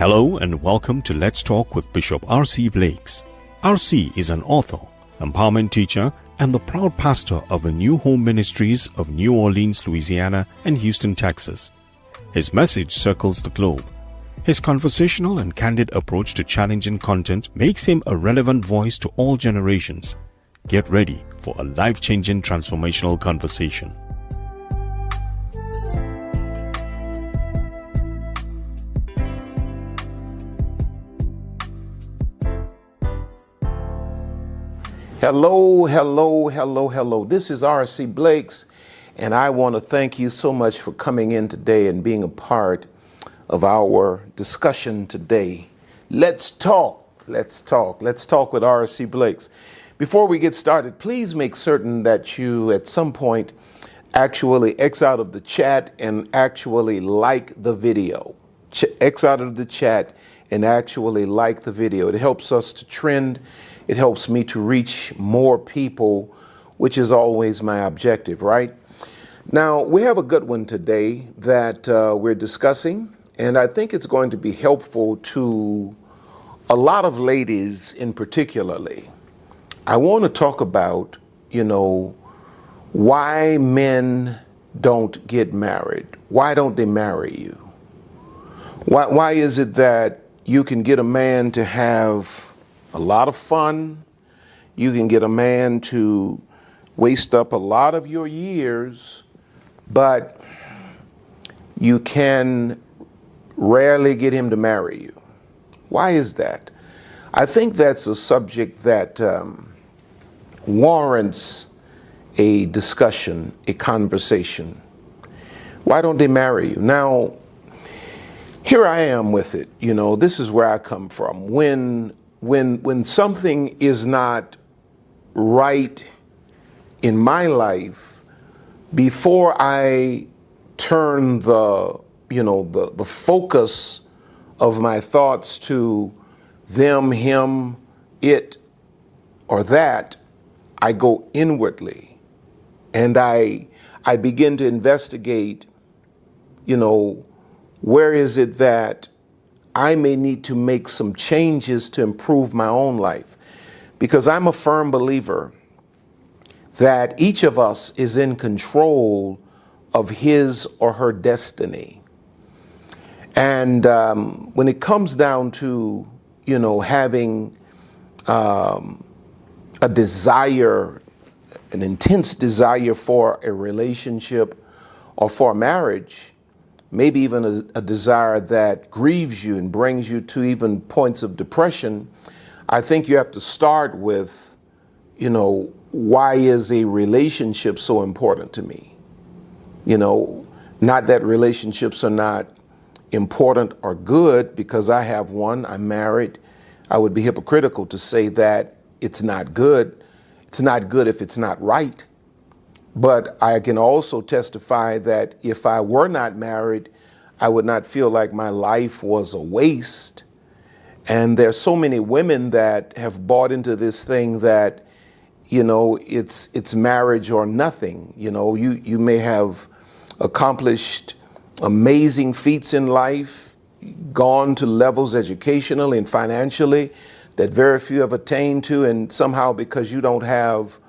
Hello and welcome to Let's Talk with Bishop R.C. Blakes. R.C. is an author, empowerment teacher, and the proud pastor of the New Home Ministries of New Orleans, Louisiana, and Houston, Texas. His message circles the globe. His conversational and candid approach to challenging content makes him a relevant voice to all generations. Get ready for a life-changing transformational conversation. Hello. This is R.C. Blakes, and I want to thank you so much for coming in today and being a part of our discussion today. Let's talk with R.C. Blakes. Before we get started, please make certain that you at some point actually X out of the chat and actually like the video. X out of the chat and actually like the video. It helps us to trend. It helps me to reach more people, which is always my objective, right? Now, we have a good one today that we're discussing, and I think it's going to be helpful to a lot of ladies in particularly. I want to talk about, why men don't get married. Why don't they marry you? Why is it that you can get a man to have a lot of fun? You can get a man to waste up a lot of your years, but you can rarely get him to marry you. Why is that? I think that's a subject that warrants a discussion, a conversation. Why don't they marry you? Now, here I am with it. This is where I come from. When something is not right in my life, before I turn the focus of my thoughts to them, him, it, or that, I go inwardly and I begin to investigate, where is it that I may need to make some changes to improve my own life, because I'm a firm believer that each of us is in control of his or her destiny. And when it comes down to, having a desire, an intense desire for a relationship or for a marriage, maybe even a desire that grieves you and brings you to even points of depression, I think you have to start with, why is a relationship so important to me? Not that relationships are not important or good because I have one, I'm married. I would be hypocritical to say that it's not good. It's not good if it's not right. But I can also testify that if I were not married, I would not feel like my life was a waste. And there's so many women that have bought into this thing that, it's marriage or nothing. You may have accomplished amazing feats in life, gone to levels educationally and financially that very few have attained to, and somehow because you don't have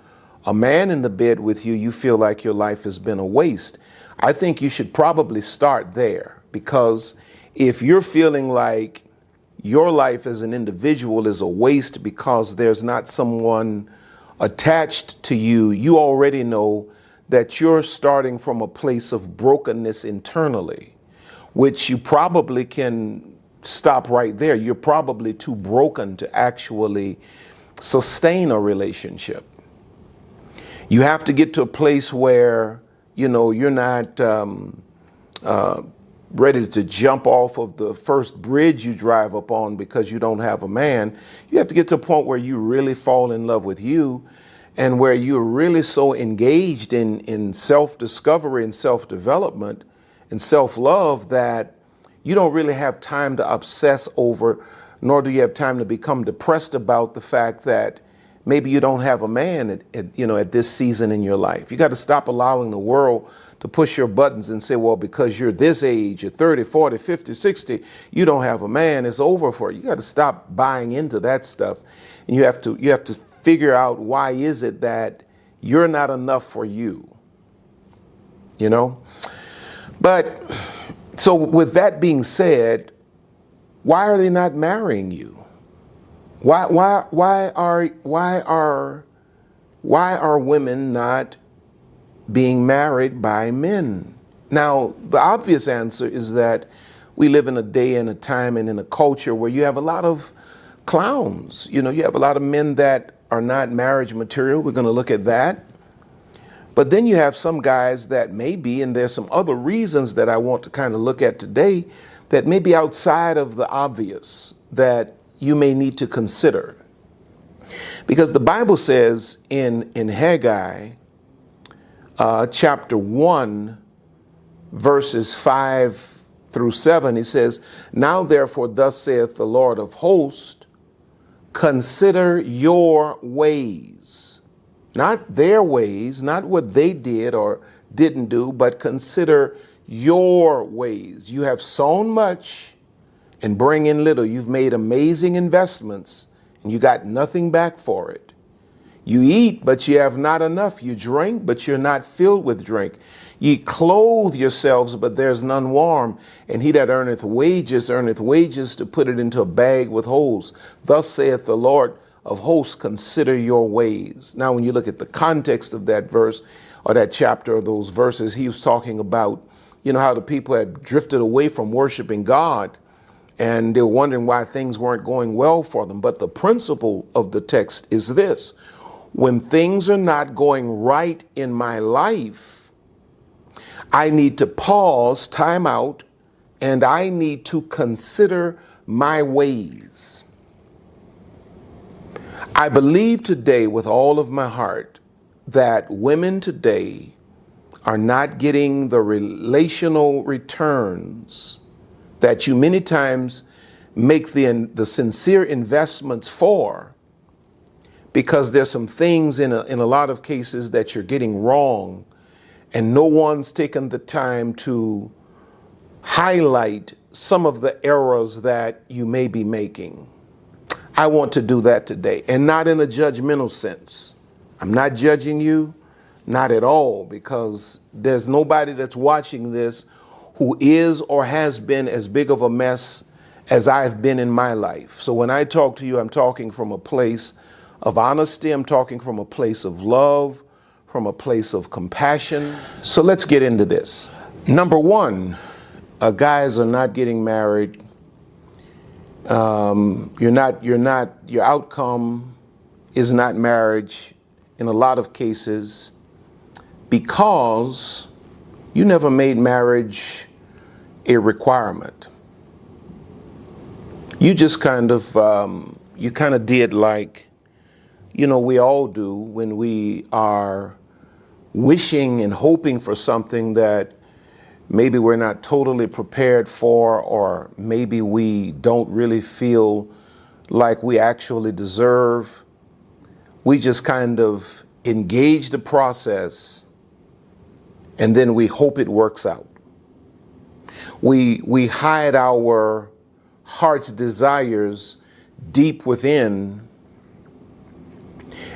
a man in the bed with you, you feel like your life has been a waste. I think you should probably start there, because if you're feeling like your life as an individual is a waste because there's not someone attached to you, you already know that you're starting from a place of brokenness internally, which you probably can stop right there. You're probably too broken to actually sustain a relationship. You have to get to a place where, you're not ready to jump off of the first bridge you drive up on because you don't have a man. You have to get to a point where you really fall in love with you, and where you're really so engaged in self-discovery and self-development and self-love that you don't really have time to obsess over, nor do you have time to become depressed about the fact that maybe you don't have a man at this season in your life. You got to stop allowing the world to push your buttons and say, well, because you're this age, you're 30, 40, 50, 60, you don't have a man, it's over for you. You got to stop buying into that stuff. And you have to figure out, why is it that you're not enough for you? You know? But so with that being said, why are they not marrying you? Why are women not being married by men? Now, the obvious answer is that we live in a day and a time and in a culture where you have a lot of clowns. You know, you have a lot of men that are not marriage material. We're going to look at that. But then you have some guys that may be, and there's some other reasons that I want to kind of look at today that may be outside of the obvious that you may need to consider. Because the Bible says in Haggai, chapter 1, verses 5 through 7, he says, "Now therefore thus saith the Lord of hosts, consider your ways." Not their ways, not what they did or didn't do, but consider your ways. You have sown much and bring in little. You've made amazing investments and you got nothing back for it. You eat, but you have not enough. You drink, but you're not filled with drink. Ye clothe yourselves, but there's none warm. And he that earneth wages to put it into a bag with holes. Thus saith the Lord of hosts, consider your ways. Now, when you look at the context of that verse or that chapter or those verses, he was talking about, you know, how the people had drifted away from worshiping God and they were wondering why things weren't going well for them. But the principle of the text is this: when things are not going right in my life, I need to pause, time out, and I need to consider my ways. I believe today with all of my heart that women today are not getting the relational returns that you many times make the sincere investments for, because there's some things in a lot of cases that you're getting wrong, and no one's taken the time to highlight some of the errors that you may be making. I want to do that today, and not in a judgmental sense. I'm not judging you, not at all, because there's nobody that's watching this who is or has been as big of a mess as I've been in my life. So when I talk to you, I'm talking from a place of honesty. I'm talking from a place of love, from a place of compassion. So let's get into this. Number one, guys are not getting married. Your outcome is not marriage in a lot of cases because you never made marriage a requirement. You just kind of did like, you know, we all do when we are wishing and hoping for something that maybe we're not totally prepared for, or maybe we don't really feel like we actually deserve. We just kind of engage the process and then we hope it works out. We hide our heart's desires deep within,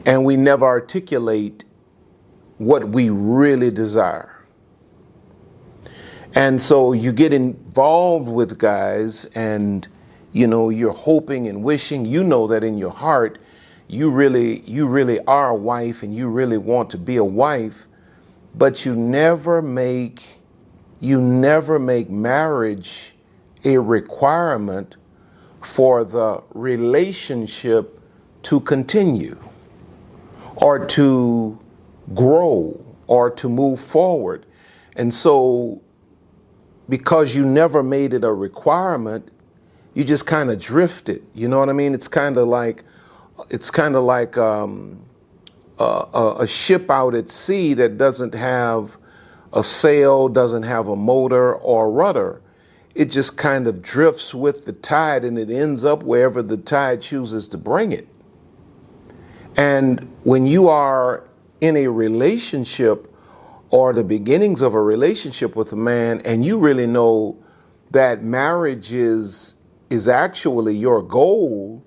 and we never articulate what we really desire. And so you get involved with guys and, you know, you're hoping and wishing, you know that in your heart, you really are a wife and you really want to be a wife, but you never make marriage a requirement for the relationship to continue or to grow or to move forward. And so because you never made it a requirement, you just kind of drifted. You know what I mean? It's kind of like a ship out at sea that doesn't have a sail, doesn't have a motor or rudder. It just kind of drifts with the tide and it ends up wherever the tide chooses to bring it. And when you are in a relationship or the beginnings of a relationship with a man, and you really know that marriage is actually your goal,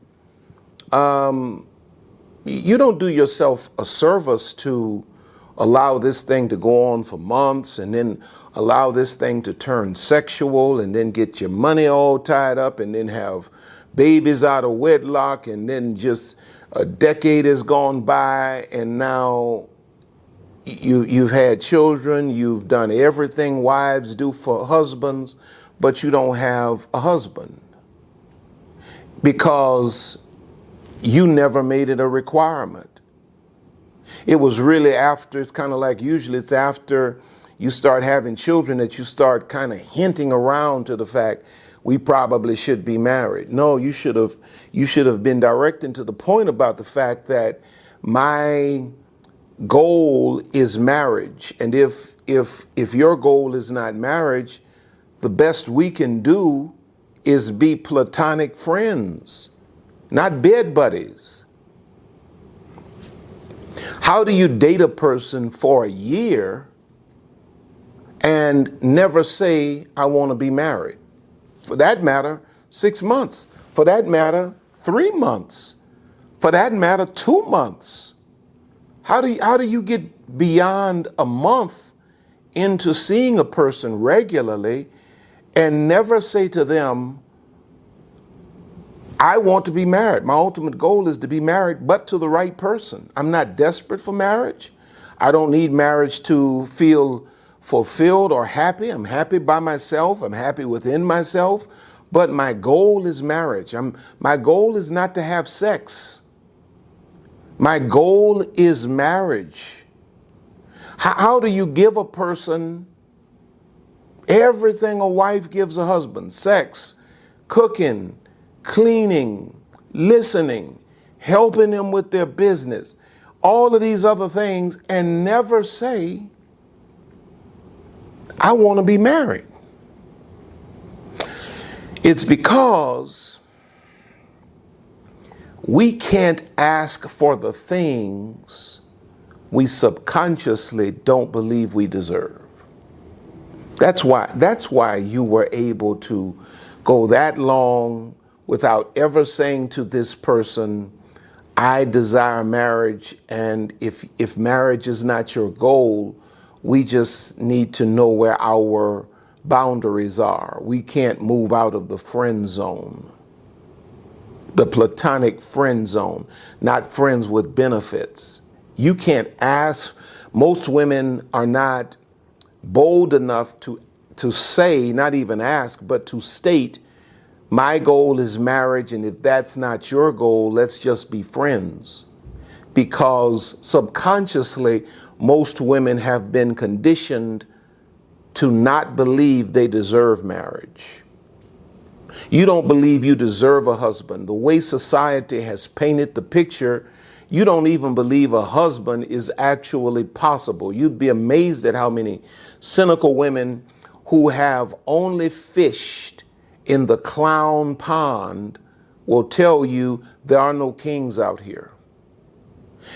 you don't do yourself a service to allow this thing to go on for months and then allow this thing to turn sexual and then get your money all tied up and then have babies out of wedlock, and then just a decade has gone by and now you've had children, you've done everything wives do for husbands, but you don't have a husband because you never made it a requirement. It was really after, it's kind of like usually it's after you start having children that you start kind of hinting around to the fact we probably should be married. No, you should have been direct and to the point about the fact that my goal is marriage. And if your goal is not marriage, the best we can do is be platonic friends, not bed buddies. How do you date a person for a year and never say, I want to be married? For that matter, 6 months. For that matter, 3 months. For that matter, 2 months. How do you get beyond a month into seeing a person regularly and never say to them, I want to be married. My ultimate goal is to be married, but to the right person. I'm not desperate for marriage. I don't need marriage to feel fulfilled or happy. I'm happy by myself. I'm happy within myself. But my goal is marriage. My goal is not to have sex. My goal is marriage. How do you give a person everything a wife gives a husband? Sex, cooking, cleaning, listening, helping them with their business, all of these other things, and never say, I want to be married. It's because we can't ask for the things we subconsciously don't believe we deserve. That's why you were able to go that long without ever saying to this person, I desire marriage, and if marriage is not your goal, we just need to know where our boundaries are. We can't move out of the friend zone, the platonic friend zone, not friends with benefits. You can't ask. Most women are not bold enough to say, not even ask, but to state, my goal is marriage, and if that's not your goal, let's just be friends. Because subconsciously, most women have been conditioned to not believe they deserve marriage. You don't believe you deserve a husband. The way society has painted the picture, you don't even believe a husband is actually possible. You'd be amazed at how many cynical women who have only fished in the clown pond will tell you there are no kings out here.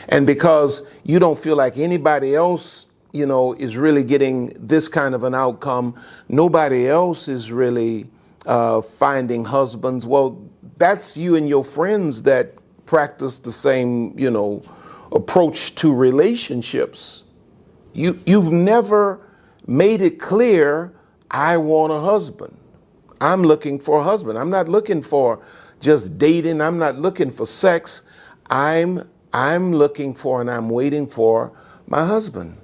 And because you don't feel like anybody else, is really getting this kind of an outcome, nobody else is really finding husbands. Well, that's you and your friends that practice the same, approach to relationships. You've never made it clear, I want a husband. I'm looking for a husband. I'm not looking for just dating. I'm not looking for sex. I'm looking for and I'm waiting for my husband.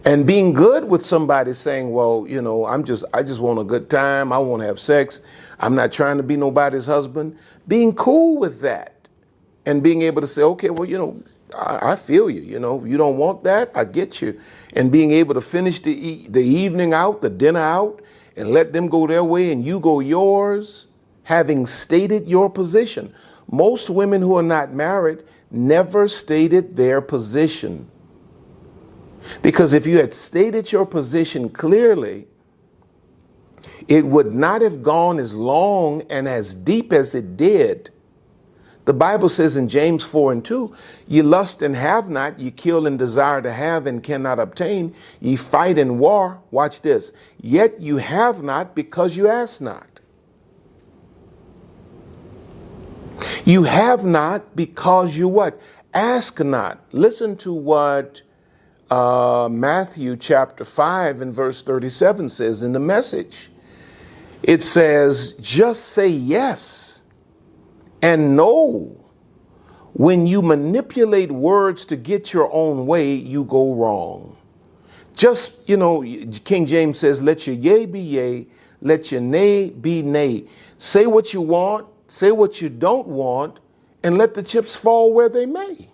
And being good with somebody saying, well, I just want a good time. I want to have sex. I'm not trying to be nobody's husband. Being cool with that and being able to say, okay, well, I feel you. You don't want that. I get you. And being able to finish the evening out, the dinner out, and let them go their way and you go yours, having stated your position. Most women who are not married never stated their position. Because if you had stated your position clearly, it would not have gone as long and as deep as it did The Bible says in James 4:2, ye lust and have not, ye kill and desire to have and cannot obtain, ye fight and war, watch this, yet you have not because you ask not. You have not because you what? Ask not. Listen to what Matthew chapter 5 and verse 37 says in the Message. It says, just say yes and no. When you manipulate words to get your own way, you go wrong. Just, King James says, let your yea be yea, let your nay be nay. Say what you want, say what you don't want, and let the chips fall where they may.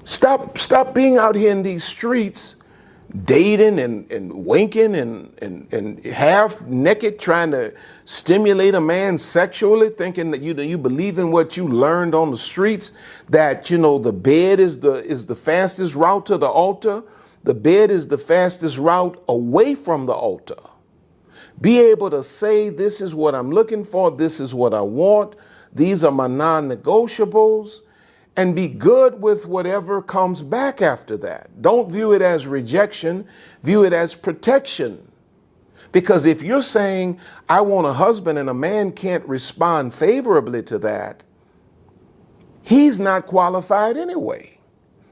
Stop being out here in these streets dating and winking and half naked, trying to stimulate a man sexually, thinking that you believe in what you learned on the streets, that the bed is the fastest route to the altar. The bed is the fastest route away from the altar. Be able to say, this is what I'm looking for, this is what I want, these are my non-negotiables, and be good with whatever comes back after that. Don't view it as rejection, view it as protection. Because if you're saying, I want a husband, and a man can't respond favorably to that, he's not qualified anyway.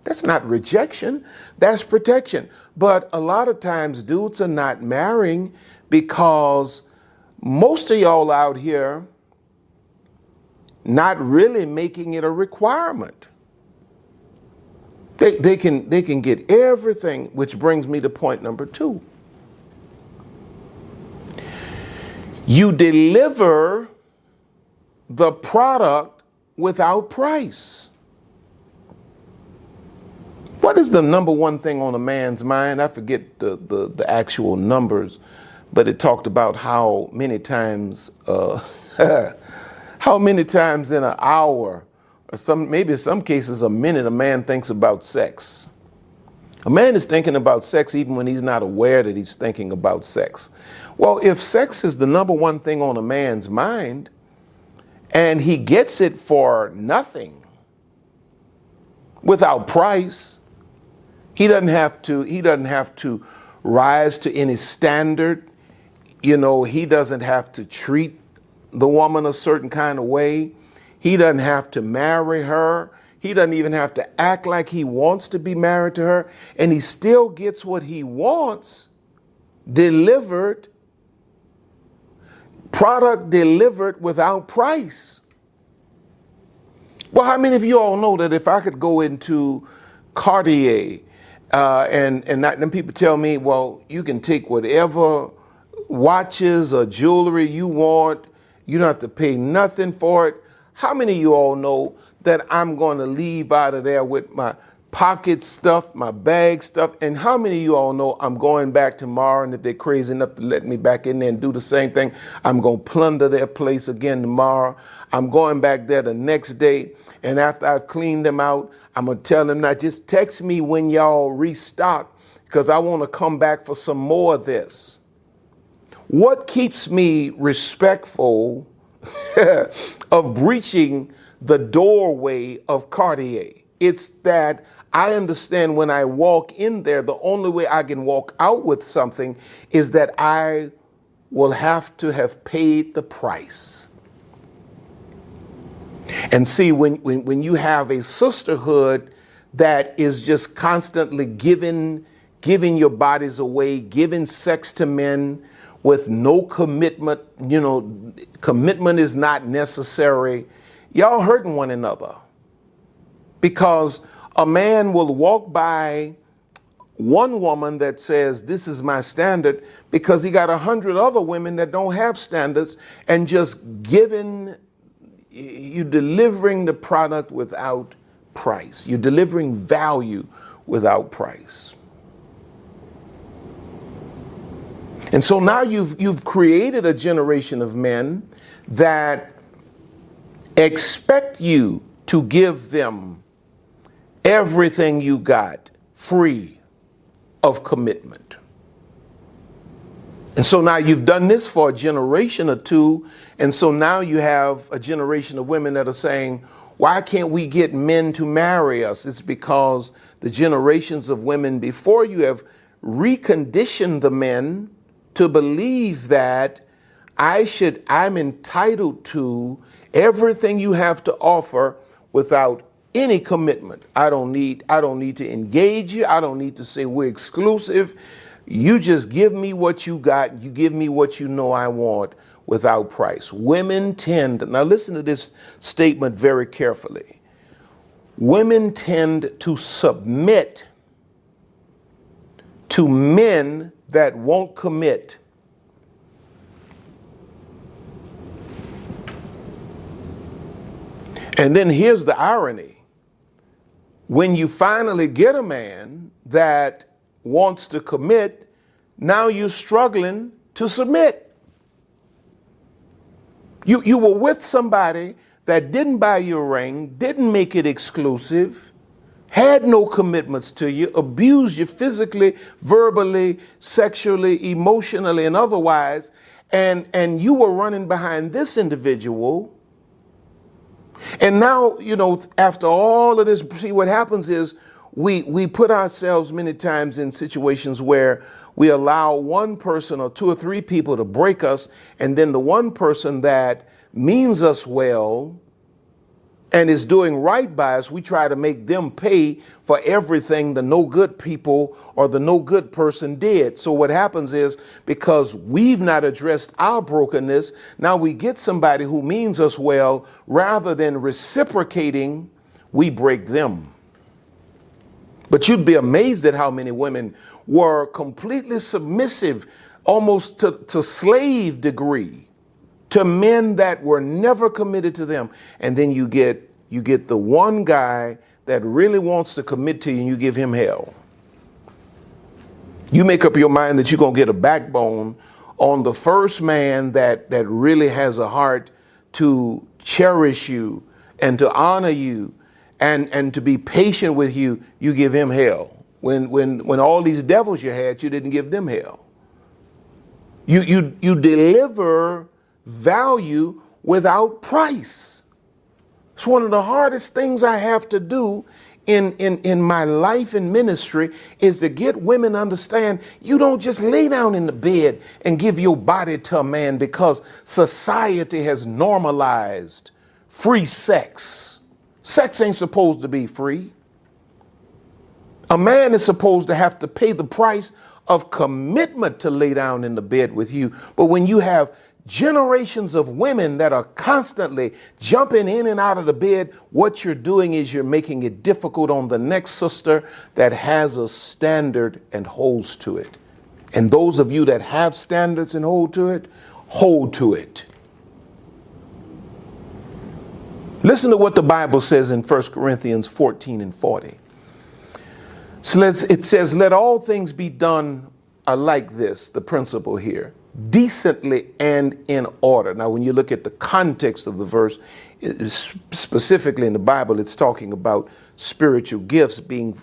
That's not rejection, that's protection. But a lot of times dudes are not marrying because most of y'all out here not really making it a requirement. They can get everything, which brings me to point number 2. You deliver the product without price. What is the number one thing on a man's mind? I forget the actual numbers, but it talked about how many times how many times in an hour, or maybe in some cases a minute, a man thinks about sex. A man is thinking about sex even when he's not aware that he's thinking about sex. Well, if sex is the number one thing on a man's mind, and he gets it for nothing, without price, he doesn't have to rise to any standard. He doesn't have to treat the woman a certain kind of way. He doesn't have to marry her. He doesn't even have to act like he wants to be married to her. And he still gets what he wants delivered, product delivered without price. Well, how many of you all know that if I could go into Cartier then people tell me, well, you can take whatever watches or jewelry you want, you don't have to pay nothing for it. How many of you all know that I'm going to leave out of there with my pocket stuff, my bag stuff? And how many of you all know I'm going back tomorrow, and if they're crazy enough to let me back in there and do the same thing, I'm going to plunder their place again tomorrow. I'm going back there the next day, and after I've cleaned them out, I'm going to tell them, now just text me when y'all restock, because I want to come back for some more of this. What keeps me respectful of breaching the doorway of Cartier? It's that I understand when I walk in there, the only way I can walk out with something is that I will have to have paid the price. And see, when you have a sisterhood that is just constantly giving your bodies away, giving sex to men, with no commitment, commitment is not necessary, y'all hurting one another. Because a man will walk by one woman that says, this is my standard, because he got 100 other women that don't have standards, and just you delivering the product without price. You're delivering value without price. And so now you've created a generation of men that expect you to give them everything you got free of commitment. And so now you've done this for a generation or two. And so now you have a generation of women that are saying, why can't we get men to marry us? It's because the generations of women before you have reconditioned the men to believe that I'm entitled to everything you have to offer without any commitment. I don't need to engage you. I don't need to say we're exclusive. You just give me what you got. You give me what you know I want without price. Women tend, now listen to this statement very carefully. Women tend to submit to men that won't commit. And then here's the irony. When you finally get a man that wants to commit, now you're struggling to submit. You were with somebody that didn't buy you a ring, didn't make it exclusive, had no commitments to you, abused you physically, verbally, sexually, emotionally, and otherwise, and you were running behind this individual. And now, after all of this, see, what happens is we put ourselves many times in situations where we allow one person or two or three people to break us, and then the one person that means us well and is doing right by us, we try to make them pay for everything the no good people or the no good person did. So what happens is, because we've not addressed our brokenness, now we get somebody who means us well, rather than reciprocating, we break them. But you'd be amazed at how many women were completely submissive, almost to slave degree, to men that were never committed to them. And then you get the one guy that really wants to commit to you, and you give him hell. You make up your mind that you're going to get a backbone on the first man that really has a heart to cherish you and to honor you and to be patient with you. You give him hell. When all these devils you had, you didn't give them hell. You deliver value without price. It's one of the hardest things I have to do in my life and ministry, is to get women to understand you don't just lay down in the bed and give your body to a man because society has normalized free sex. Sex ain't supposed to be free. A man is supposed to have to pay the price of commitment to lay down in the bed with you. But when you have generations of women that are constantly jumping in and out of the bed, what you're doing is you're making it difficult on the next sister that has a standard and holds to it. And those of you that have standards and hold to it, hold to it. Listen to what the Bible says in 1 Corinthians 14 and 40. So it says, let all things be done like this, the principle here, decently and in order. Now, when you look at the context of the verse, specifically in the Bible, it's talking about spiritual gifts being,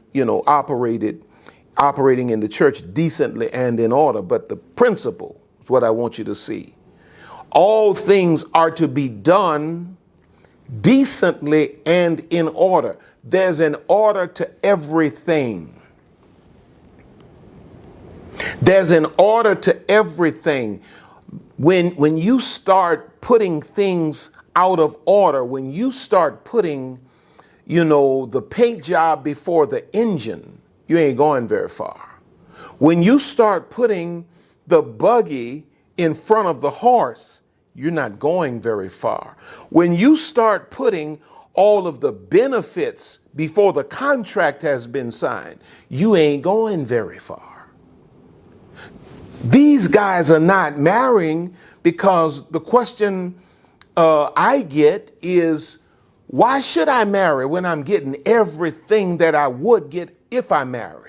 operating in the church decently and in order. But the principle is what I want you to see. All things are to be done decently and in order. There's an order to everything. There's an order to everything. When you start putting things out of order, when you start putting, the paint job before the engine, you ain't going very far. When you start putting the buggy in front of the horse, you're not going very far. When you start putting all of the benefits before the contract has been signed, you ain't going very far. These guys are not marrying because the question I get is, why should I marry when I'm getting everything that I would get if I married?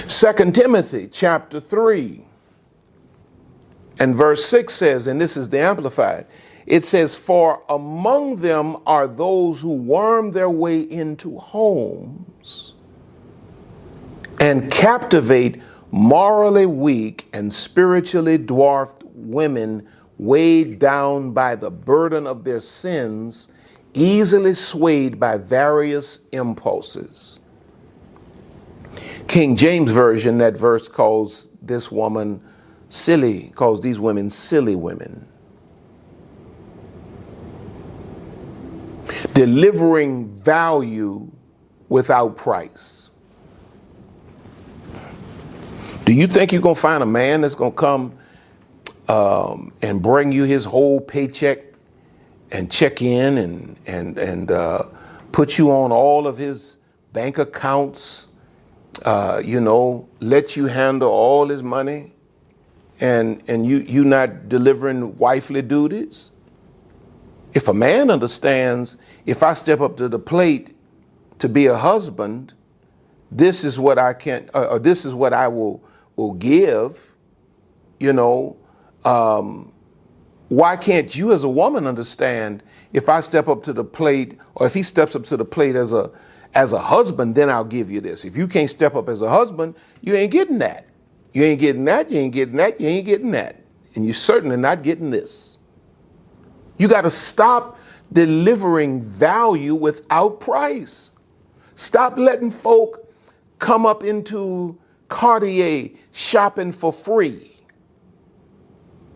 2 Timothy chapter 3 and verse 6 says, and this is the Amplified, It says, for among them are those who worm their way into homes and captivate morally weak and spiritually dwarfed women weighed down by the burden of their sins, easily swayed by various impulses. King James Version, that verse calls this woman silly, calls these women silly women. Delivering value without price. Do you think you're going to find a man that's going to come and bring you his whole paycheck and check in and put you on all of his bank accounts, let you handle all his money and you not delivering wifely duties? If a man understands, if I step up to the plate to be a husband, this is what I can, or this is what I will give, why can't you as a woman understand, if I step up to the plate, or if he steps up to the plate as a husband, then I'll give you this. If you can't step up as a husband, you ain't getting that. You ain't getting that, you ain't getting that, you ain't getting that. And you're certainly not getting this. You got to stop delivering value without price. Stop letting folk come up into Cartier shopping for free.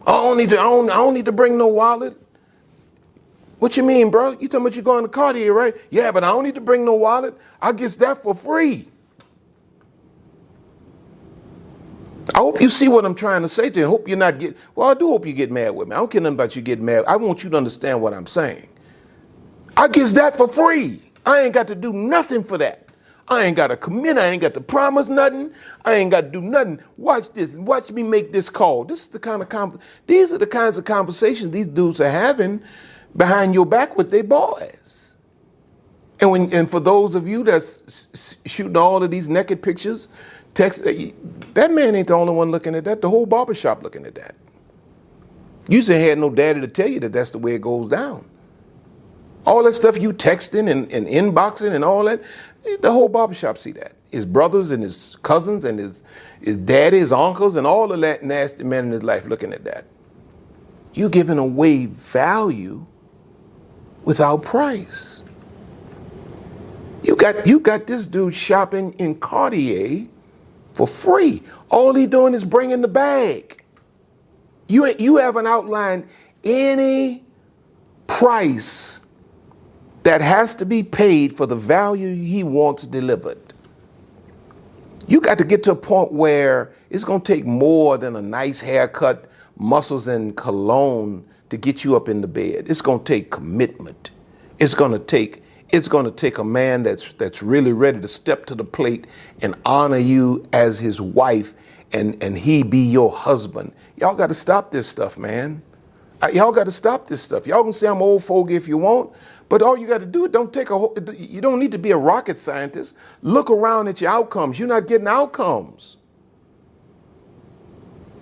I don't need to bring no wallet. What you mean, bro? You talking about you going to Cartier, right? Yeah, but I don't need to bring no wallet. I get that for free. I hope you see what I'm trying to say to you. I hope you're not I do hope you get mad with me. I don't care nothing about you getting mad. I want you to understand what I'm saying. I get that for free. I ain't got to do nothing for that. I ain't got to commit. I ain't got to promise nothing. I ain't got to do nothing. Watch this. Watch me make this call. These are the kinds of conversations these dudes are having behind your back with their boys. And for those of you that's shooting all of these naked pictures, that man ain't the only one looking at that. The whole barbershop looking at that. You just ain't had no daddy to tell you that that's the way it goes down. All that stuff you texting and inboxing and all that, the whole barbershop see that. His brothers and his cousins and his daddy, his uncles, and all of that nasty men in his life looking at that. You giving away value without price. You got this dude shopping in Cartier for free. All he doing is bringing the bag. You haven't outlined any price that has to be paid for the value he wants delivered. You got to get to a point where it's going to take more than a nice haircut, muscles, and cologne to get you up in the bed. It's going to take commitment. It's going to take a man that's really ready to step to the plate and honor you as his wife and he be your husband. Y'all got to stop this stuff, man. Y'all got to stop this stuff. Y'all can say I'm old fogey if you want, but all you got to do, you don't need to be a rocket scientist. Look around at your outcomes. You're not getting outcomes.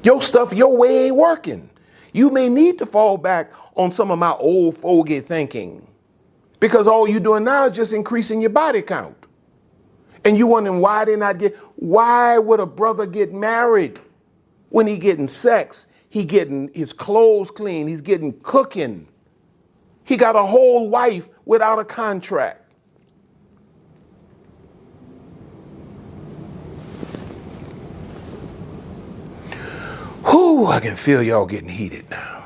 Your stuff, your way ain't working. You may need to fall back on some of my old fogey thinking, because all you're doing now is just increasing your body count. And you wondering why would a brother get married when he getting sex? He getting his clothes clean. He's getting cooking. He got a whole wife without a contract. Whew, I can feel y'all getting heated now,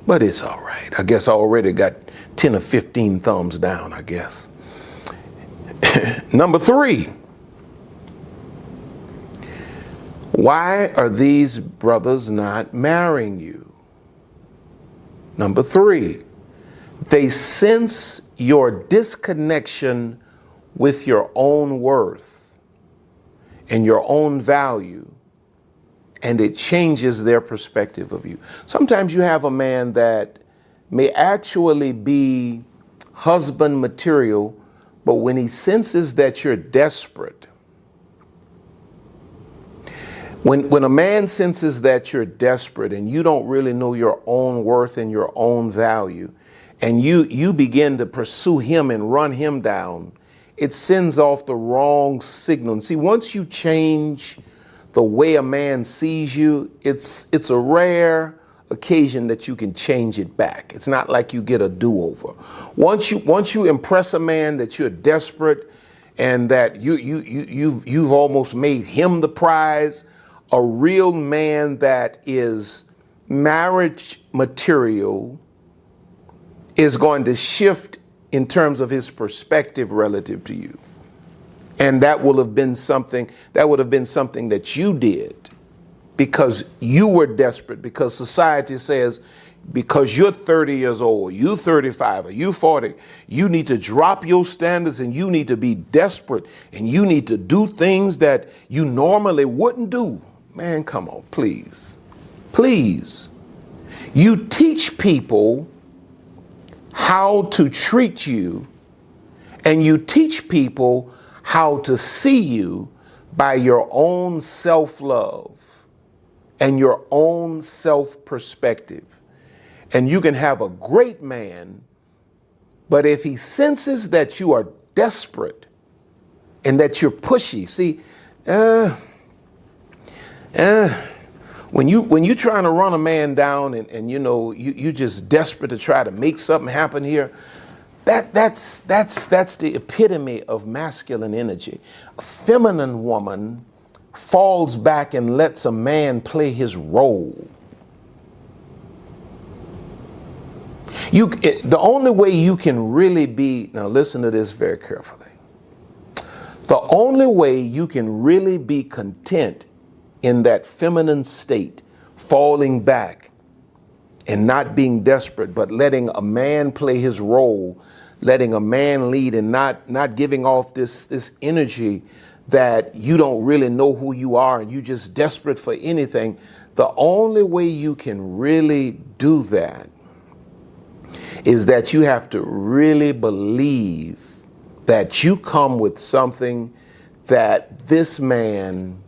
but it's all right. I guess I already got 10 or 15 thumbs down, I guess. Number 3. Why are these brothers not marrying you? Number 3, they sense your disconnection with your own worth and your own value, and it changes their perspective of you. Sometimes you have a man that may actually be husband material, but when he senses that you're desperate, When a man senses that you're desperate and you don't really know your own worth and your own value, and you begin to pursue him and run him down, it sends off the wrong signal. And see, once you change the way a man sees you, it's a rare occasion that you can change it back. It's not like you get a do-over. Once you impress a man that you're desperate and that you've almost made him the prize, a real man that is marriage material is going to shift in terms of his perspective relative to you. And that would have been something that you did because you were desperate, because society says because you're 30 years old, you 35, or you 40, you need to drop your standards and you need to be desperate and you need to do things that you normally wouldn't do. Man, come on, please. Please. You teach people how to treat you, and you teach people how to see you by your own self-love and your own self-perspective. And you can have a great man, but if he senses that you are desperate and that you're pushy, see, when you're trying to run a man down and you just desperate to try to make something happen here, that's the epitome of masculine energy. A feminine woman falls back and lets a man play his role. The only way you can really be, now listen to this very carefully. The only way you can really be content in that feminine state, falling back and not being desperate, but letting a man play his role, letting a man lead and not giving off this energy that you don't really know who you are and you just desperate for anything. The only way you can really do that is that you have to really believe that you come with something that this man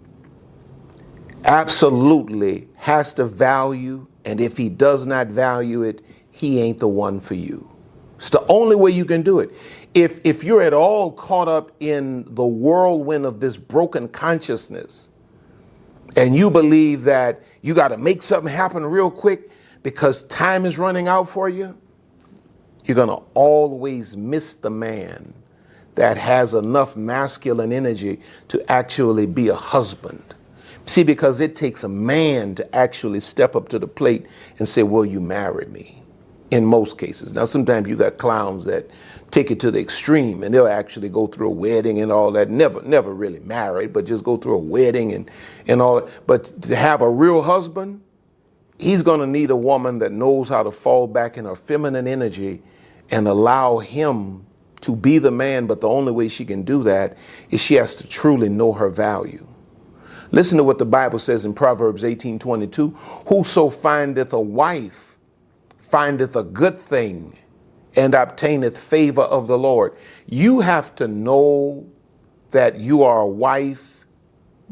absolutely has to value, and if he does not value it, he ain't the one for you. It's the only way you can do it. If you're at all caught up in the whirlwind of this broken consciousness, and you believe that you got to make something happen real quick because time is running out for you, you're going to always miss the man that has enough masculine energy to actually be a husband. See, because it takes a man to actually step up to the plate and say, will you marry me? In most cases. Now, sometimes you got clowns that take it to the extreme and they'll actually go through a wedding and all that. Never really married, but just go through a wedding and all that. But to have a real husband, he's going to need a woman that knows how to fall back in her feminine energy and allow him to be the man. But the only way she can do that is she has to truly know her value. Listen to what the Bible says in Proverbs 18:22. Whoso findeth a wife findeth a good thing and obtaineth favor of the Lord. You have to know that you are a wife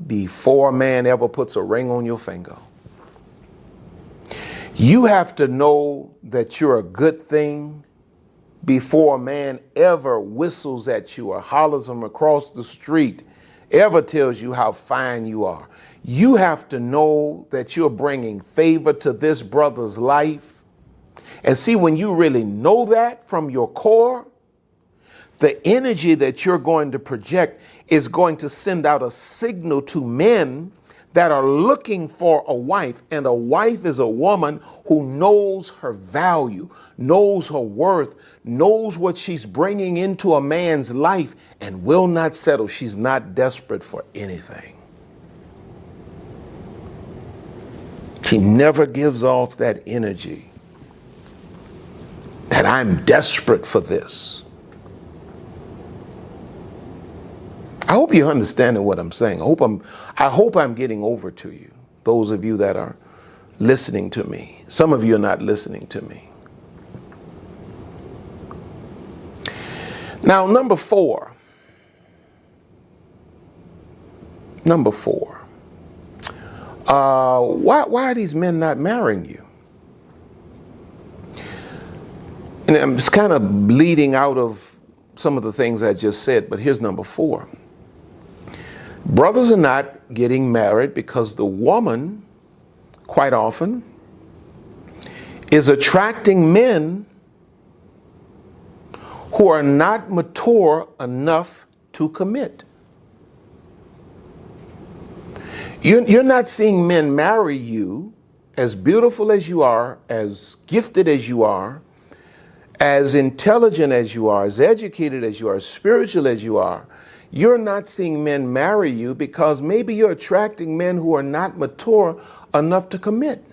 before a man ever puts a ring on your finger. You have to know that you're a good thing before a man ever whistles at you or hollers from across the street, ever tells you how fine you are. You have to know that you're bringing favor to this brother's life. And see, when you really know that from your core, the energy that you're going to project is going to send out a signal to men that are looking for a wife. And a wife is a woman who knows her value, knows her worth, knows what she's bringing into a man's life and will not settle. She's not desperate for anything. She never gives off that energy that I'm desperate for this. I hope you're understanding what I'm saying. I hope I'm getting over to you, those of you that are listening to me. Some of you are not listening to me. Now, number four. Why are these men not marrying you? And it's kind of bleeding out of some of the things I just said, but here's number 4. Brothers are not getting married because the woman, quite often, is attracting men who are not mature enough to commit. You're not seeing men marry you, as beautiful as you are, as gifted as you are, as intelligent as you are, as educated as you are, as spiritual as you are. You're not seeing men marry you because maybe you're attracting men who are not mature enough to commit.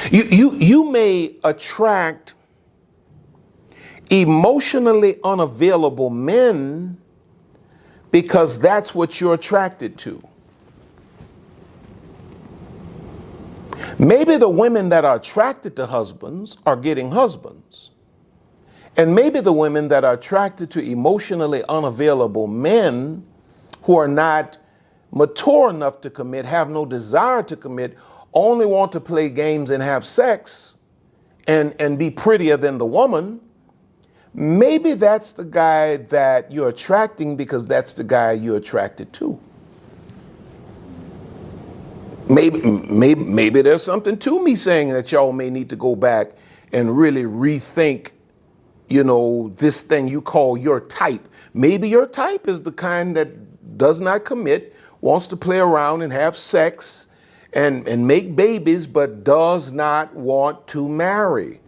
You may attract emotionally unavailable men because that's what you're attracted to. Maybe the women that are attracted to husbands are getting husbands. And maybe the women that are attracted to emotionally unavailable men who are not mature enough to commit, have no desire to commit, only want to play games and have sex and be prettier than the woman, maybe that's the guy that you're attracting because that's the guy you're attracted to. Maybe there's something to me saying that y'all may need to go back and really rethink, this thing you call your type. Maybe your type is the kind that does not commit, wants to play around and have sex and make babies, but does not want to marry.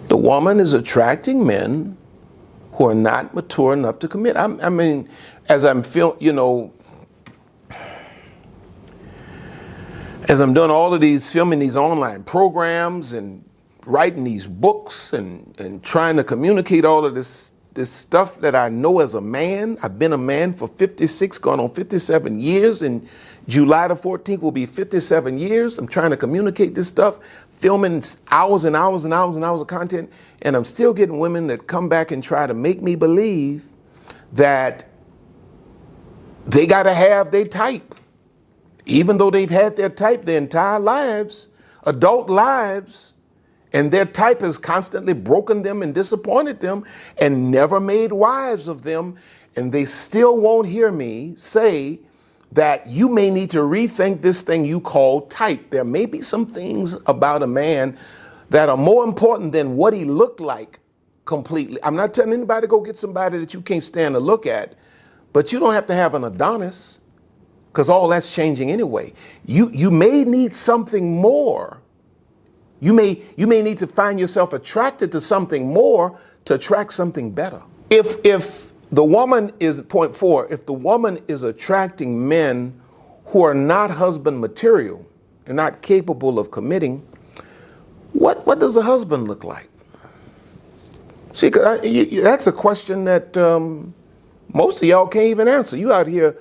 The woman is attracting men who are not mature enough to commit. I mean, as I'm as I'm doing all of these, filming these online programs and writing these books and trying to communicate all of this stuff that I know as a man. I've been a man for 56, going on 57 years. And July the 14th will be 57 years. I'm trying to communicate this stuff, filming hours and hours and hours and hours of content. And I'm still getting women that come back and try to make me believe that they got to have their type, even though they've had their type their entire lives, adult lives. And their type has constantly broken them and disappointed them and never made wives of them. And they still won't hear me say that you may need to rethink this thing you call type. There may be some things about a man that are more important than what he looked like completely. I'm not telling anybody to go get somebody that you can't stand to look at, but you don't have to have an Adonis because all that's changing anyway. You may need something more. You may need to find yourself attracted to something more to attract something better. If the woman is, point 4, if the woman is attracting men who are not husband material and not capable of committing, what does a husband look like? See, that's a question that most of y'all can't even answer. You out here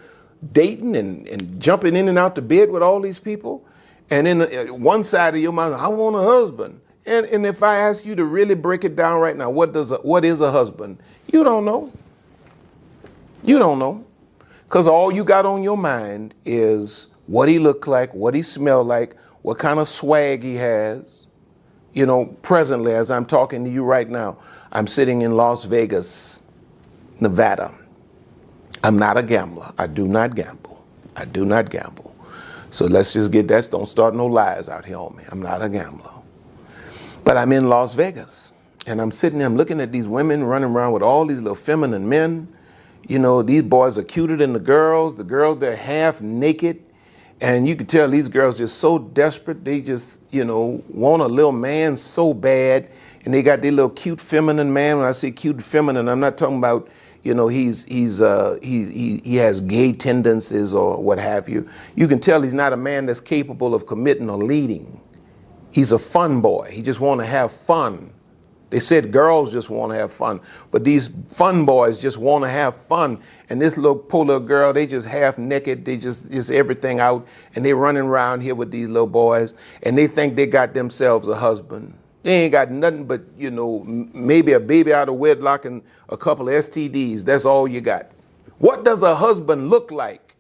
dating and jumping in and out the bed with all these people. And in one side of your mind, I want a husband. And if I ask you to really break it down right now, what is a husband? You don't know. You don't know. Because all you got on your mind is what he looked like, what he smelled like, what kind of swag he has. Presently, as I'm talking to you right now, I'm sitting in Las Vegas, Nevada. I'm not a gambler. I do not gamble. I do not gamble. So let's just get that. Don't start no lies out here on me. I'm not a gambler. But I'm in Las Vegas. And I'm sitting there, I'm looking at these women running around with all these little feminine men. These boys are cuter than the girls. The girls, they're half naked. And you can tell these girls just so desperate. They just, want a little man so bad. And they got their little cute feminine man. When I say cute feminine, I'm not talking about he has gay tendencies or what have you. You can tell he's not a man that's capable of committing or leading. He's a fun boy. He just want to have fun. They said girls just want to have fun, but these fun boys just want to have fun. And this poor little girl, they just half naked. They just everything out, and they running around here with these little boys, and they think they got themselves a husband. They ain't got nothing but, maybe a baby out of wedlock and a couple of STDs. That's all you got. What does a husband look like?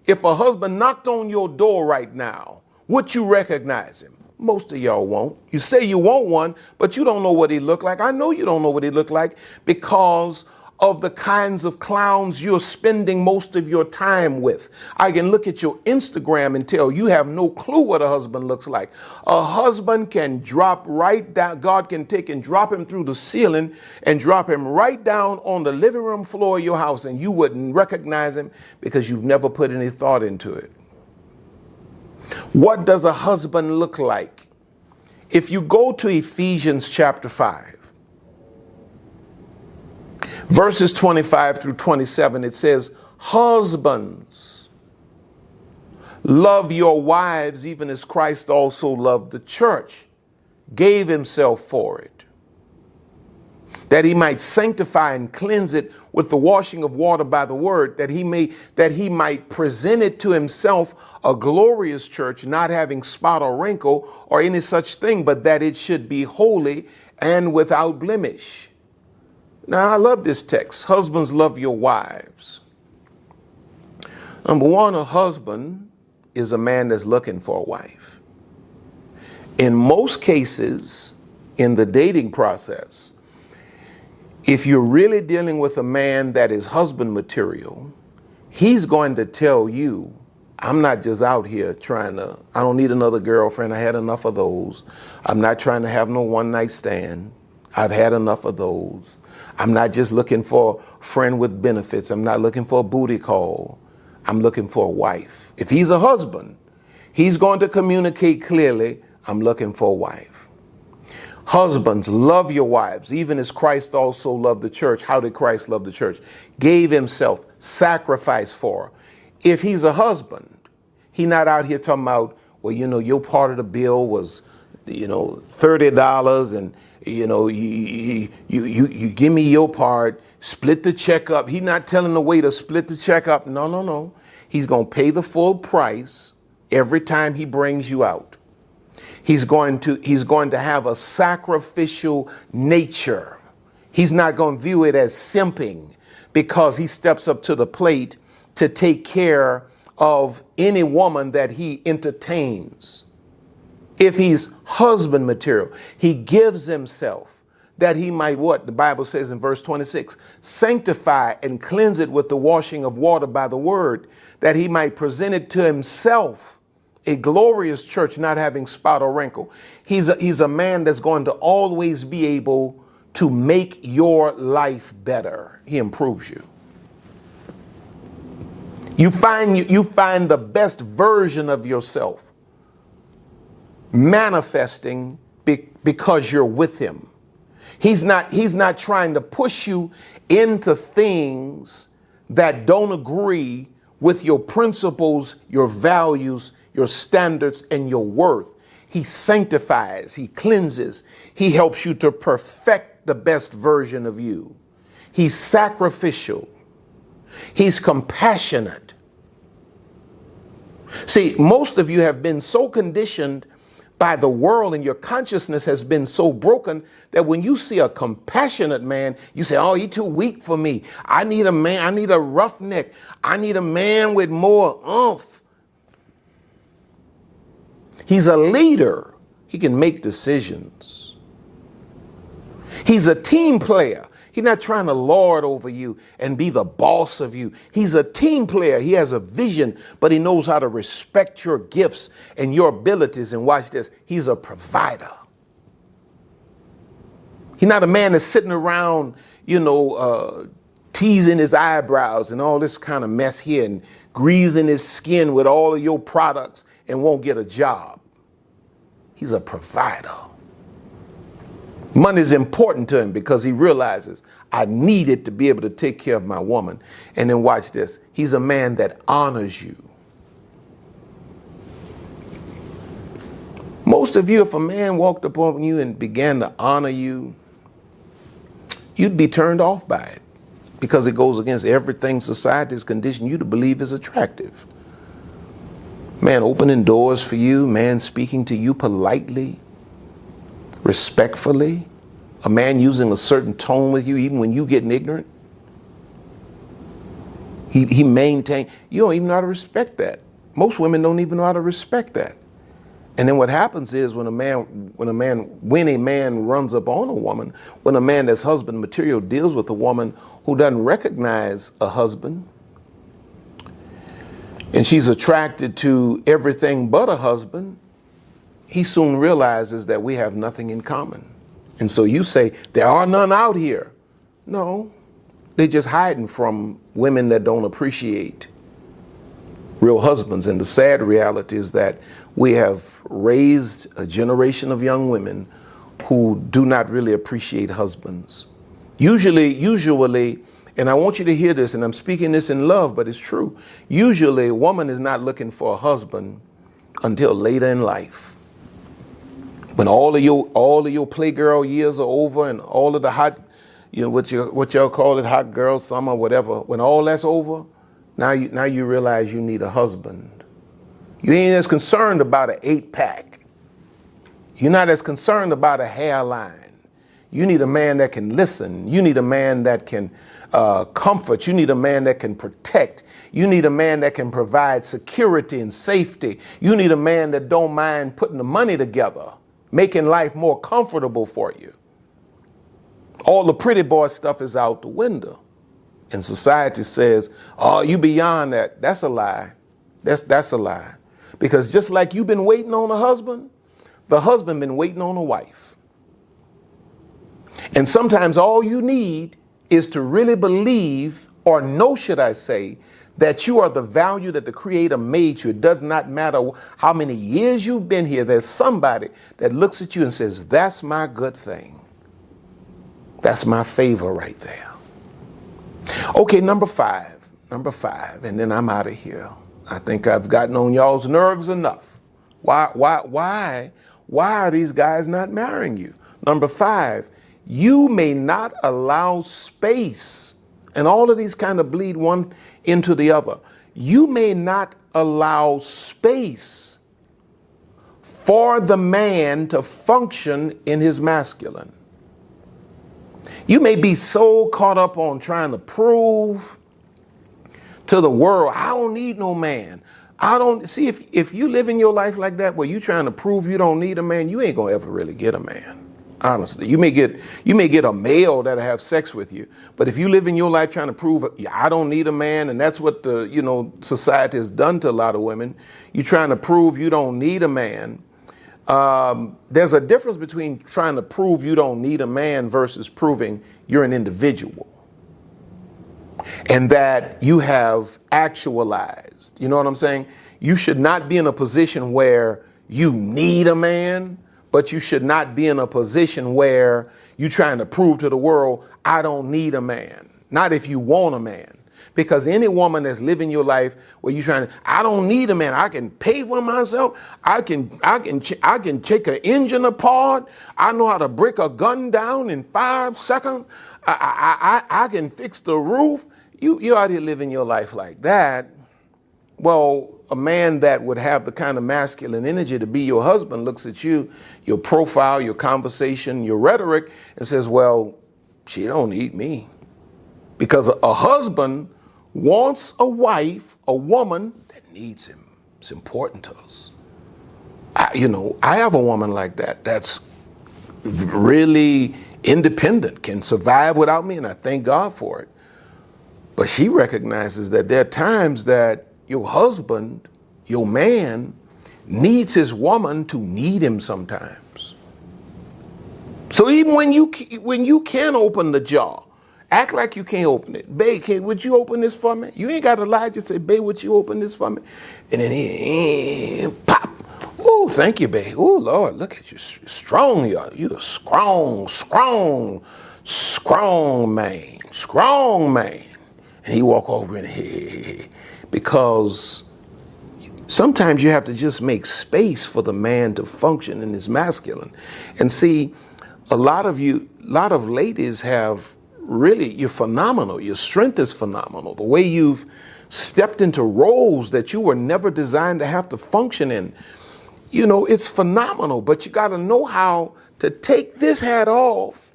If a husband knocked on your door right now, would you recognize him? Most of y'all won't. You say you want one, but you don't know what he looked like. I know you don't know what he looked like because of the kinds of clowns you're spending most of your time with. I can look at your Instagram and tell you have no clue what a husband looks like. A husband can drop right down. God can take and drop him through the ceiling and drop him right down on the living room floor of your house, and you wouldn't recognize him because you've never put any thought into it. What does a husband look like? If you go to Ephesians chapter 5, verses 25 through 27, it says, husbands, love your wives even as Christ also loved the church, gave himself for it, that he might sanctify and cleanse it with the washing of water by the word, that he might present it to himself a glorious church, not having spot or wrinkle or any such thing, but that it should be holy and without blemish. Now, I love this text. Husbands, love your wives. Number one, a husband is a man that's looking for a wife. In most cases, in the dating process, if you're really dealing with a man that is husband material, he's going to tell you, I'm not just out here I don't need another girlfriend. I had enough of those. I'm not trying to have no one night stand. I've had enough of those. I'm not just looking for a friend with benefits. I'm not looking for a booty call. I'm looking for a wife. If he's a husband, he's going to communicate clearly, I'm looking for a wife. Husbands, love your wives, even as Christ also loved the church. How did Christ love the church? Gave himself, sacrificed for her. If he's a husband, he's not out here talking about, well, your part of the bill was, $30 and, you give me your part, split the check up. He's not telling the waiter split the check up. No. He's going to pay the full price every time he brings you out. He's going to have a sacrificial nature. He's not going to view it as simping because he steps up to the plate to take care of any woman that he entertains. If he's husband material, he gives himself that he might what? The Bible says in verse 26, sanctify and cleanse it with the washing of water by the word, that he might present it to himself a glorious church, not having spot or wrinkle. He's a man that's going to always be able to make your life better. He improves you. You find the best version of yourself manifesting because you're with him. He's not trying to push you into things that don't agree with your principles, your values, your standards, and your worth. He sanctifies, he cleanses, he helps you to perfect the best version of you. He's sacrificial. He's compassionate. See, most of you have been so conditioned by the world and your consciousness has been so broken that when you see a compassionate man, you say, oh, he's too weak for me. I need a man. I need a roughneck. I need a man with more oomph. He's a leader. He can make decisions. He's a team player. He's not trying to lord over you and be the boss of you. He's a team player. He has a vision, but he knows how to respect your gifts and your abilities. And watch this. He's a provider. He's not a man that's sitting around, teasing his eyebrows and all this kind of mess here and greasing his skin with all of your products and won't get a job. He's a provider. Money is important to him because he realizes I need it to be able to take care of my woman. And then watch this. He's a man that honors you. Most of you, if a man walked up on you and began to honor you, you'd be turned off by it because it goes against everything society has conditioned you to believe is attractive. Man opening doors for you, man speaking to you politely, respectfully, a man using a certain tone with you even when you getting ignorant. He maintained, you don't even know how to respect that. Most women don't even know how to respect that. And then what happens is when a man runs up on a woman, when a man that's husband material deals with a woman who doesn't recognize a husband, and she's attracted to everything but a husband, he soon realizes that we have nothing in common. And so you say, there are none out here. No, they're just hiding from women that don't appreciate real husbands. And the sad reality is that we have raised a generation of young women who do not really appreciate husbands. Usually, and I want you to hear this, and I'm speaking this in love, but it's true. Usually a woman is not looking for a husband until later in life. When all of your playgirl years are over and all of the hot, what y'all call it, hot girl summer, whatever, when all that's over, now you realize you need a husband. You ain't as concerned about an 8-pack. You're not as concerned about a hairline. You need a man that can listen. You need a man that can comfort. You need a man that can protect. You need a man that can provide security and safety. You need a man that don't mind putting the money together, making life more comfortable for you. All the pretty boy stuff is out the window. And society says, oh, you beyond that. That's a lie. That's a lie. Because just like you've been waiting on a husband, the husband been waiting on a wife. And sometimes all you need is to really believe, or know, should I say, that you are the value that the Creator made you. It does not matter how many years you've been here. There's somebody that looks at you and says, that's my good thing. That's my favor right there. Okay, number five, and then I'm out of here. I think I've gotten on y'all's nerves enough. Why are these guys not marrying you? Number 5, you may not allow space, and all of these kind of bleed one into the other. You may not allow space for the man to function in his masculine. You may be so caught up on trying to prove to the world, I don't need no man. I don't see, if you live in your life like that, where you trying to prove you don't need a man, you ain't gonna ever really get a man. Honestly, you may get a male that'll have sex with you, but if you live in your life trying to prove, I don't need a man, and that's what the society has done to a lot of women. You trying to prove you don't need a man. There's a difference between trying to prove you don't need a man versus proving you're an individual and that you have actualized. You know what I'm saying? You should not be in a position where you need a man, but you should not be in a position where you're trying to prove to the world, I don't need a man. Not if you want a man. Because any woman that's living your life where you're trying to, I don't need a man. I can pay for myself. I can take an engine apart. I know how to break a gun down in 5 seconds. I can fix the roof. You're out here living your life like that. Well, a man that would have the kind of masculine energy to be your husband looks at you, your profile, your conversation, your rhetoric, and says, well, she don't need me. Because a husband wants a wife, a woman that needs him. It's important to us. I have a woman like that that's really independent, can survive without me, and I thank God for it. But she recognizes that there are times that your husband, your man, needs his woman to need him sometimes. So even when you can open the jar, act like you can't open it. Babe, would you open this for me? You ain't got to lie. Just say, babe, would you open this for me? And then he pop. Oh, thank you, babe. Oh, Lord, look at you. Strong, you're strong man. Strong man. And he walk over and because sometimes you have to just make space for the man to function in his masculine. And see, a lot of ladies have really, you're phenomenal. Your strength is phenomenal. The way you've stepped into roles that you were never designed to have to function in. it's phenomenal, but you got to know how to take this hat off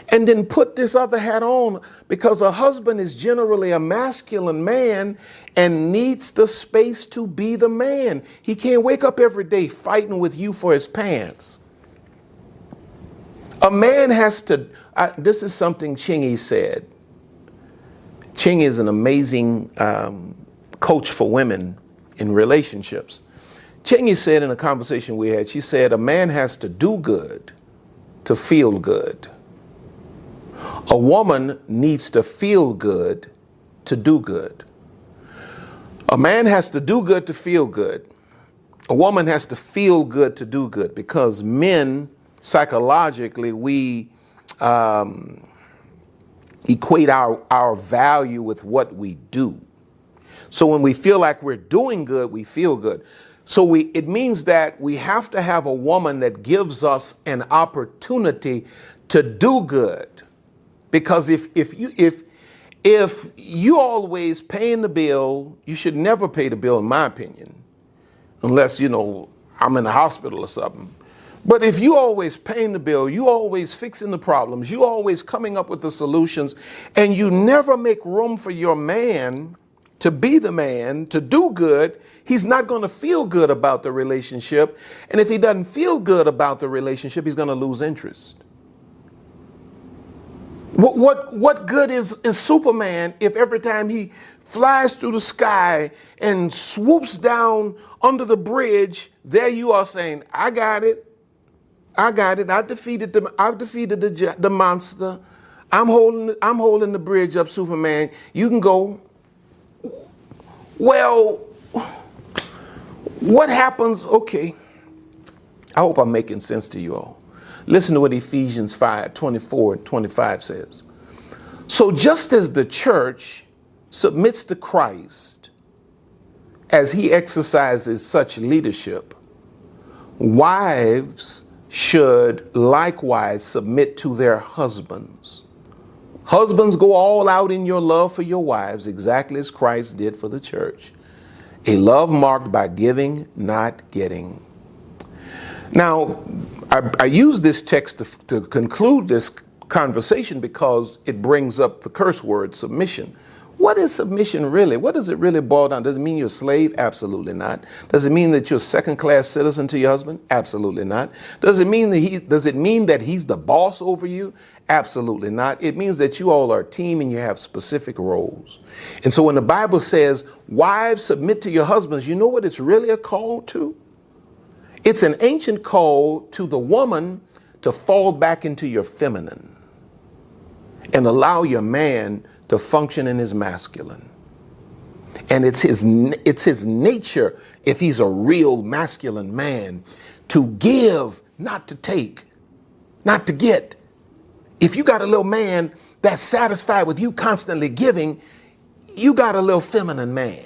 and then put this other hat on, because a husband is generally a masculine man and needs the space to be the man. He can't wake up every day fighting with you for his pants. A man has to, this is something Chingy said. Chingy is an amazing coach for women in relationships. Chingy said in a conversation we had, she said, a man has to do good to feel good. A woman needs to feel good to do good. A man has to do good to feel good. A woman has to feel good to do good, because men, psychologically, we equate our value with what we do. So when we feel like we're doing good, we feel good. So it means that we have to have a woman that gives us an opportunity to do good. Because if you always paying the bill, you should never pay the bill, in my opinion, unless, I'm in the hospital or something. But if you always paying the bill, you always fixing the problems, you always coming up with the solutions, and you never make room for your man to be the man, to do good, he's not going to feel good about the relationship. And if he doesn't feel good about the relationship, he's going to lose interest. What good is Superman if every time he flies through the sky and swoops down under the bridge, there you are saying, I got it. I defeated the monster. I'm holding the bridge up, Superman. You can go. Well, what happens? Okay. I hope I'm making sense to you all. Listen to what Ephesians 5:24-25 says. So just as the church submits to Christ as he exercises such leadership, wives should likewise submit to their husbands. Husbands, go all out in your love for your wives, exactly as Christ did for the church. A love marked by giving, not getting. Now, I use this text to conclude this conversation because it brings up the curse word submission. What is submission really? What does it really boil down? Does it mean you're a slave? Absolutely not. Does it mean that you're a second-class citizen to your husband? Absolutely not. Does it mean that he's the boss over you? Absolutely not. It means that you all are a team and you have specific roles. And so when the Bible says, wives, submit to your husbands, you know what it's really a call to? It's an ancient call to the woman to fall back into your feminine and allow your man to function in his masculine. And it's his nature, if he's a real masculine man, to give, not to take, not to get. If you got a little man that's satisfied with you constantly giving, you got a little feminine man.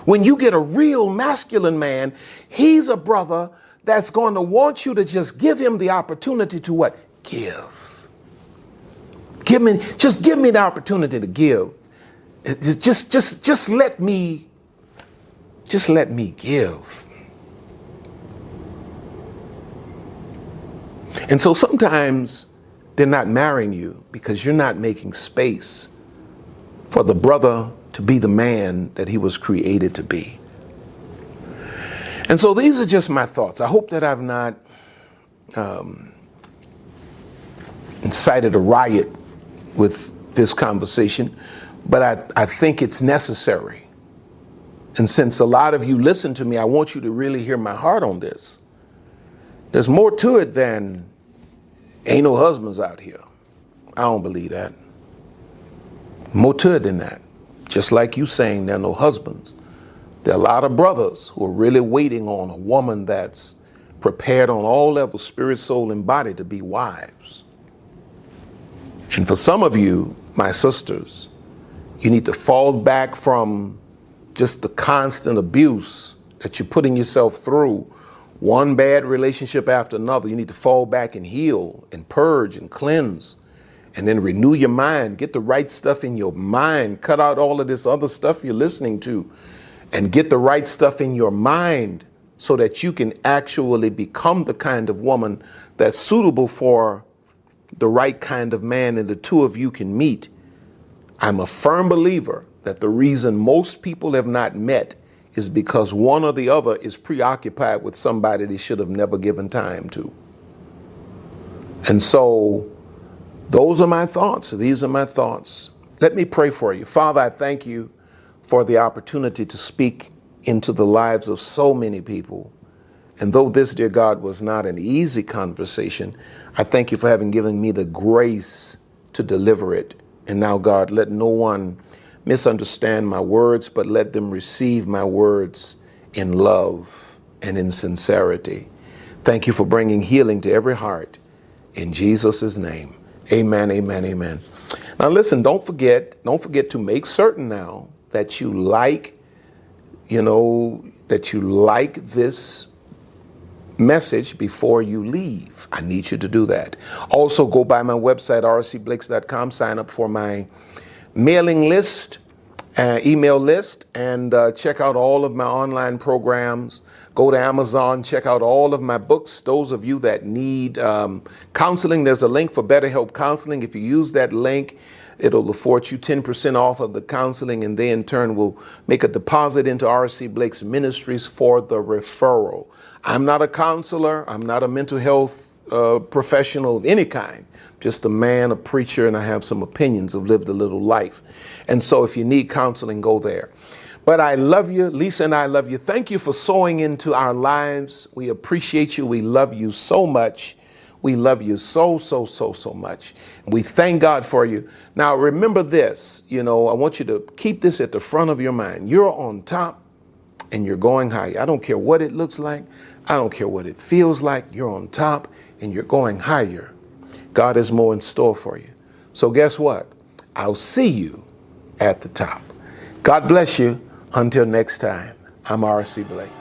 When you get a real masculine man, he's a brother that's going to want you to just give him the opportunity to what? Give. Just give me the opportunity to give. Just let me give. And so sometimes they're not marrying you because you're not making space for the brother to be the man that he was created to be. And so these are just my thoughts. I hope that I've not incited a riot with this conversation, but I think it's necessary. And since a lot of you listen to me, I want you to really hear my heart on this. There's more to it than ain't no husbands out here. I don't believe that. More to it than that. Just like you saying there are no husbands. There are a lot of brothers who are really waiting on a woman that's prepared on all levels, spirit, soul, and body, to be wives. And for some of you, my sisters, you need to fall back from just the constant abuse that you're putting yourself through, one bad relationship after another. You need to fall back and heal and purge and cleanse, and then renew your mind. Get the right stuff in your mind. Cut out all of this other stuff you're listening to, and get the right stuff in your mind so that you can actually become the kind of woman that's suitable for the right kind of man and the two of you can meet. I'm a firm believer that the reason most people have not met is because one or the other is preoccupied with somebody they should have never given time to. And so those are my thoughts. These are my thoughts. Let me pray for you. Father, I thank you for the opportunity to speak into the lives of so many people. And though this, dear God, was not an easy conversation, I thank you for having given me the grace to deliver it. And now, God, let no one misunderstand my words, but let them receive my words in love and in sincerity. Thank you for bringing healing to every heart. In Jesus' name, amen, amen, amen. Now listen, don't forget to make certain now that you like this message before you leave. I need you to do that. Also, go by my website, rcblakes.com, sign up for my mailing list, email list, and check out all of my online programs. Go to Amazon, check out all of my books. Those of you that need counseling, there's a link for BetterHelp Counseling. If you use that link, it'll afford you 10% off of the counseling, and they in turn will make a deposit into R.C. Blake's Ministries for the referral. I'm not a counselor. I'm not a mental health professional of any kind. Just a man, a preacher, and I have some opinions. I've lived a little life. And so if you need counseling, go there. But I love you. Lisa and I love you. Thank you for sowing into our lives. We appreciate you. We love you so much. We love you so much. We thank God for you. Now, remember this, I want you to keep this at the front of your mind. You're on top and you're going higher. I don't care what it looks like. I don't care what it feels like. You're on top and you're going higher. God has more in store for you. So guess what? I'll see you at the top. God bless you. Until next time, I'm R.C. Blakes.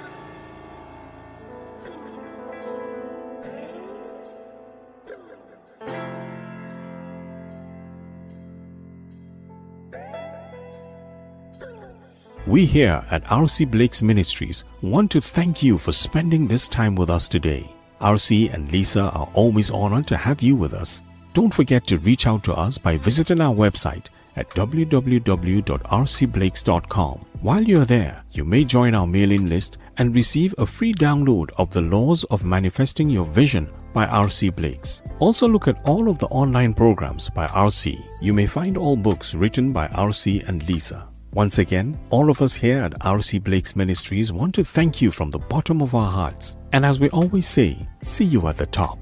We here at R.C. Blake's Ministries want to thank you for spending this time with us today. R.C. and Lisa are always honored to have you with us. Don't forget to reach out to us by visiting our website at www.rcblakes.com. While you're there, you may join our mailing list and receive a free download of The Laws of Manifesting Your Vision by R.C. Blakes. Also look at all of the online programs by R.C. You may find all books written by R.C. and Lisa. Once again, all of us here at R.C. Blake's Ministries want to thank you from the bottom of our hearts. And as we always say, see you at the top.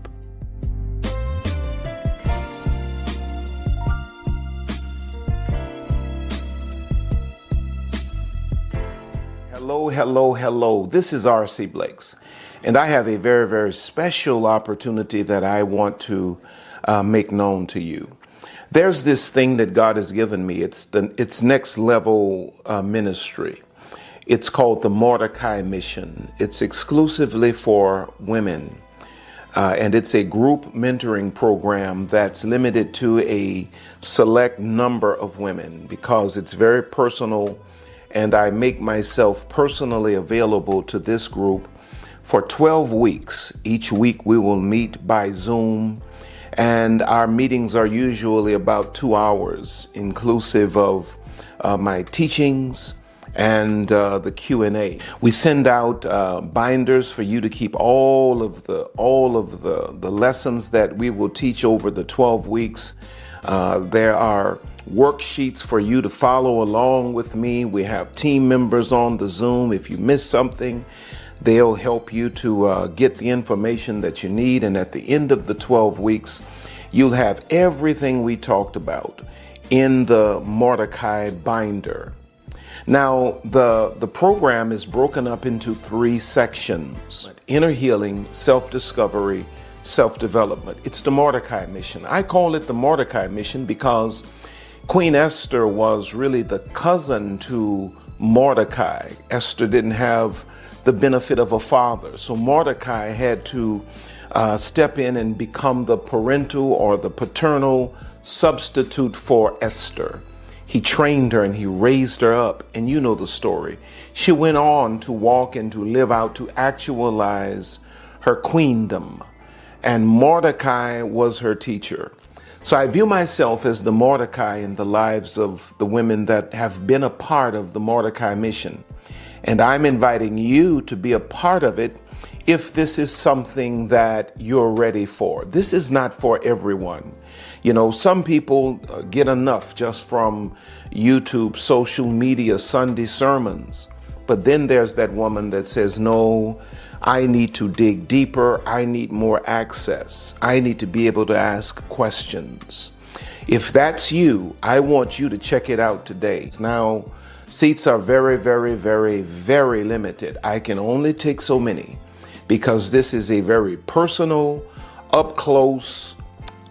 Hello. This is R.C. Blakes, and I have a very, very special opportunity that I want to make known to you. There's this thing that God has given me. It's next level ministry. It's called the Mordecai Mission. It's exclusively for women, and it's a group mentoring program that's limited to a select number of women because it's very personal. And I make myself personally available to this group for 12 weeks. Each week we will meet by Zoom, and our meetings are usually about 2 hours, inclusive of my teachings and the Q&A. We send out binders for you to keep all of the lessons that we will teach over the 12 weeks. There are worksheets for you to follow along with me. We have team members on the Zoom. If you miss something, they'll help you to get the information that you need. And at the end of the 12 weeks, you'll have everything we talked about in the Mordecai binder. Now, the program is broken up into 3 sections: inner healing, self-discovery, self-development. It's the Mordecai mission. I call it the Mordecai mission because Queen Esther was really the cousin to Mordecai. Esther didn't have the benefit of a father, so Mordecai had to step in and become the parental or the paternal substitute for Esther. He trained her and he raised her up. And you know the story. She went on to walk and to live out, to actualize her queendom. And Mordecai was her teacher. So I view myself as the Mordecai in the lives of the women that have been a part of the Mordecai mission. And I'm inviting you to be a part of it if this is something that you're ready for. This is not for everyone. You know, some people get enough just from YouTube, social media, Sunday sermons. But then there's that woman that says, no, I need to dig deeper. I need more access. I need to be able to ask questions. If that's you, I want you to check it out today. Now, seats are very, very, very, very limited. I can only take so many because this is a very personal, up close,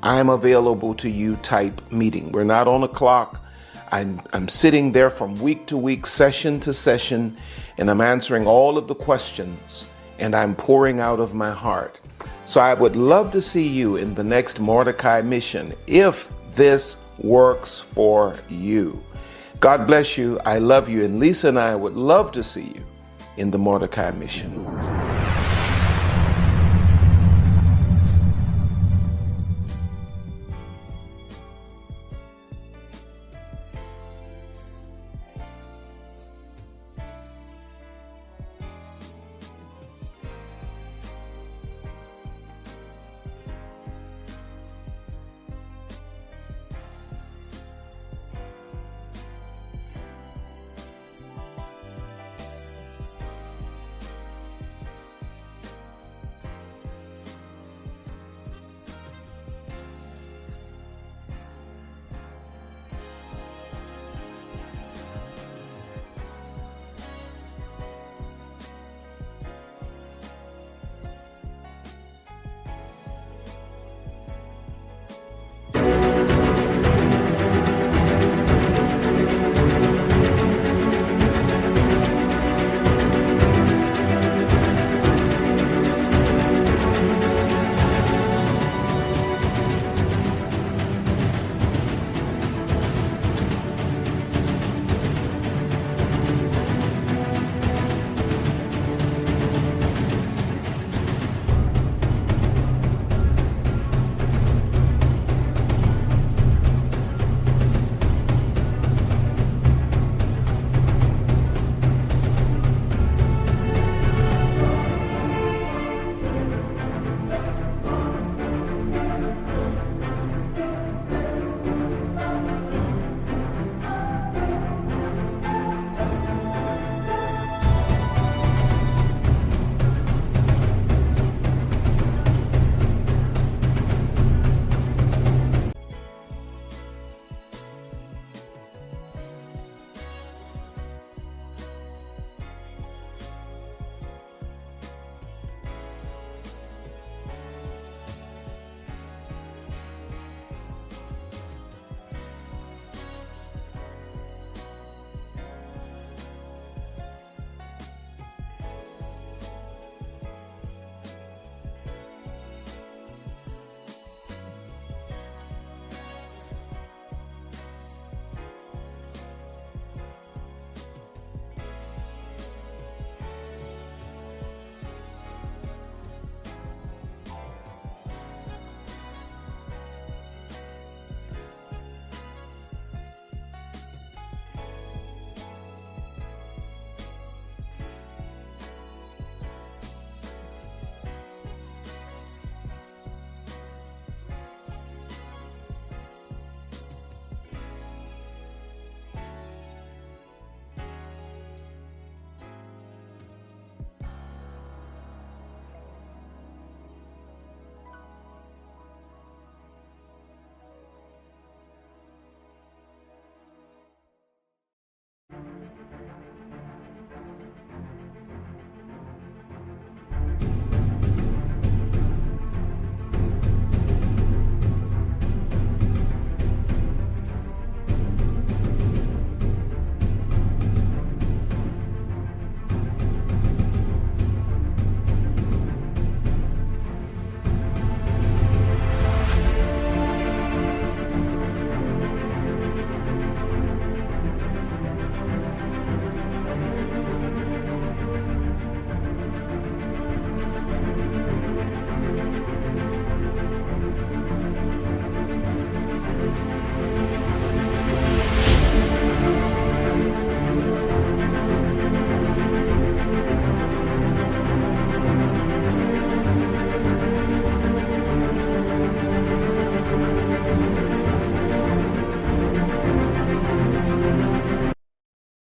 I'm available to you type meeting. We're not on a clock. I'm sitting there from week to week, session to session, and I'm answering all of the questions, and I'm pouring out of my heart. So I would love to see you in the next Mordecai mission if this works for you. God bless you. I love you. And Lisa and I would love to see you in the Mordecai mission.